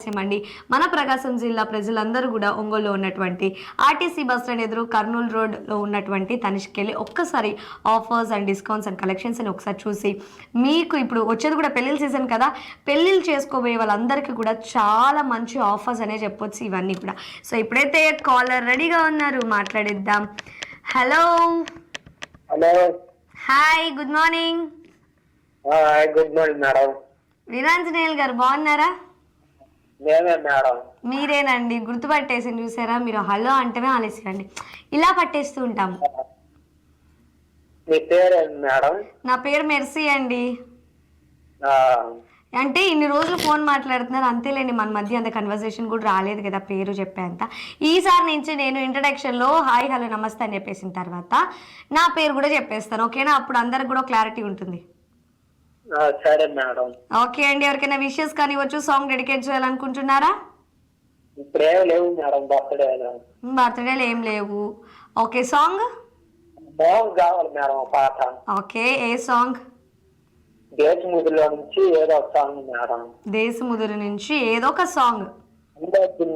ఆలస్యం అండి. మన ప్రకాశం జిల్లా ప్రజలందరూ కూడా ఒంగోలులో ఉన్నటువంటి ఆర్టీసీ బస్ స్టాండ్ ఎదురు కర్నూలు రోడ్లో ఉన్నటువంటి తనిష్కెళ్ళి ఒక్కసారి offers and discounts and collections అని ఒకసారి చూసి మీకు ఇప్పుడు వచ్చేది కూడా పెళ్ళిళ్ళ సీజన్ కదా, పెళ్ళిళ్ళు చేసుకోబోయే వాళ్ళందరికీ కూడా చాలా మంచి ఆఫర్స్ అనే చెప్పొచ్చు ఇవన్నీ కూడా. సో ఇప్పుడైతే కాలర్ రెడీగా ఉన్నారు, మాట్లాడిద్దాం. Hello. Hello. Hi, good morning. Good morning madam. Veeranjaneyulu garu బాగున్నారా? మేమే మేడం. మీరేనండి, గుర్తుపట్టేసి చూసారా? మీరు హలో అంటేనే ఆలస్యం అండి, ఇలా పట్టేస్తూ ఉంటాము. మీ పేరేంటి మేడం? నా పేరు మెర్సీ అండి. అంటే ఇన్ని రోజులు ఫోన్ మాట్లాడుతున్నారు అంతేలేండి, మన మధ్య అంత కన్వర్సేషన్ కూడా రాలేదు కదా పేరు చెప్పేంత. ఈసారి నుంచి నేను ఇంట్రడక్షన్లో హాయ్ హలో నమస్తే అని చెప్పేసిన తర్వాత నా పేరు కూడా చెప్పేస్తాను, ఓకేనా? అప్పుడు అందరికి కూడా క్లారిటీ ఉంటుంది. సరే మేడం. ఓకే అండి. ఎవరికైనా విషెస్ కానీ వచ్చు, సాంగ్ డెడికేట్ చేయాలనుకుంటున్నారా? ఇప్పుడేం లేవు మేడం, బర్త్డేలు ఏం లేవు. ఓకే, సాంగ్ కావాలి మేడం పాట. ఓకే, ఏ సాంగ్? దేశముద్రలో నుంచి ఏదో ఒక సాంగ్ మేడం. దేశముద్ర నుంచి ఏదో ఒక సాంగ్.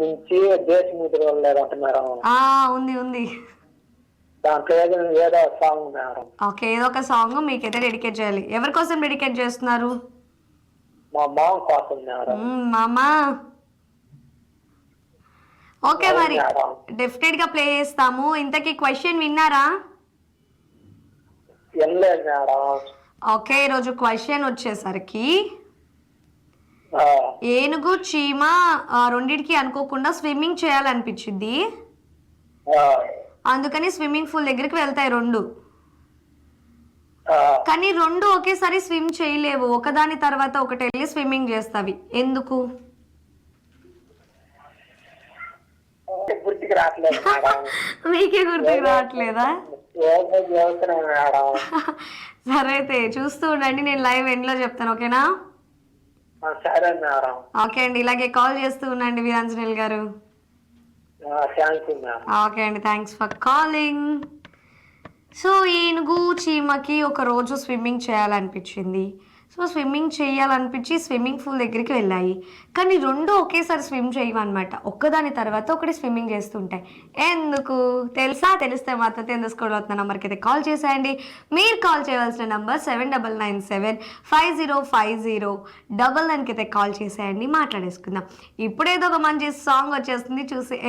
నుంచి దేశముద్ర లేదంట మేడం. ఉంది ఉంది, దాంట్లో ఏదో ఒక సాంగ్ మేడం. ఓకే, ఏదో ఒక సాంగ్ మీకైతే డెడికేట్ చేయాలి. ఎవరి కోసం డెడికేట్ చేస్తున్నారు? మా మామ కోసం మేడం. మామా. ఓకే, మరి డెఫినెట్ గా ప్లే చేస్తాము. ఇంతకీ క్వశ్చన్ విన్నారా? వినలేదు మేడం. ఓకే, ఈరోజు క్వశ్చన్ వచ్చేసరికి ఏనుగు చీమ రెండింటికి అనుకోకుండా స్విమ్మింగ్ చేయాలనిపించింది, అందుకని స్విమ్మింగ్ పూల్ దగ్గరికి వెళ్తాయి రెండు. కానీ రెండు ఒకేసారి స్విమ్ చేయలేవు, ఒకదాని తర్వాత ఒకటి వెళ్ళి స్విమ్మింగ్ చేస్తావి, ఎందుకు? గుర్తుకు రావట్లేదు. మీకే గుర్తుకు రావట్లేదా? సరే అయితే చూస్తూ ఉండండి, నేను లైవ్ ఎండ్లో చెప్తాను, ఓకేనా? సరే మేడం. ఓకే అండి, ఇలాగే కాల్ చేస్తూ ఉండండి వీరాంజనేయులు గారు. ఓకే అండి, థ్యాంక్స్ ఫర్ కాలింగ్. సో ఏనుగు చీమకి ఒక రోజు స్విమ్మింగ్ చేయాలనిపించింది. సో స్విమ్మింగ్ చేయాలనిపించి స్విమ్మింగ్ పూల్ దగ్గరికి వెళ్ళాయి, కానీ రెండు ఒకేసారి స్విమ్ చేయవన్నమాట, ఒక్కదాని తర్వాత ఒకటి స్విమ్మింగ్ చేస్తుంటాయి. ఎందుకు తెలుసా? తెలిస్తే మాత్రం తెలుసుకోవడం అవుతున్న నెంబర్కి అయితే కాల్ చేసేయండి. మీరు కాల్ చేయవలసిన నెంబర్ 7997505099కి అయితే కాల్ చేసేయండి, మాట్లాడేసుకుందాం. ఇప్పుడేదో ఒక మంచి సాంగ్ వచ్చేస్తుంది, చూసి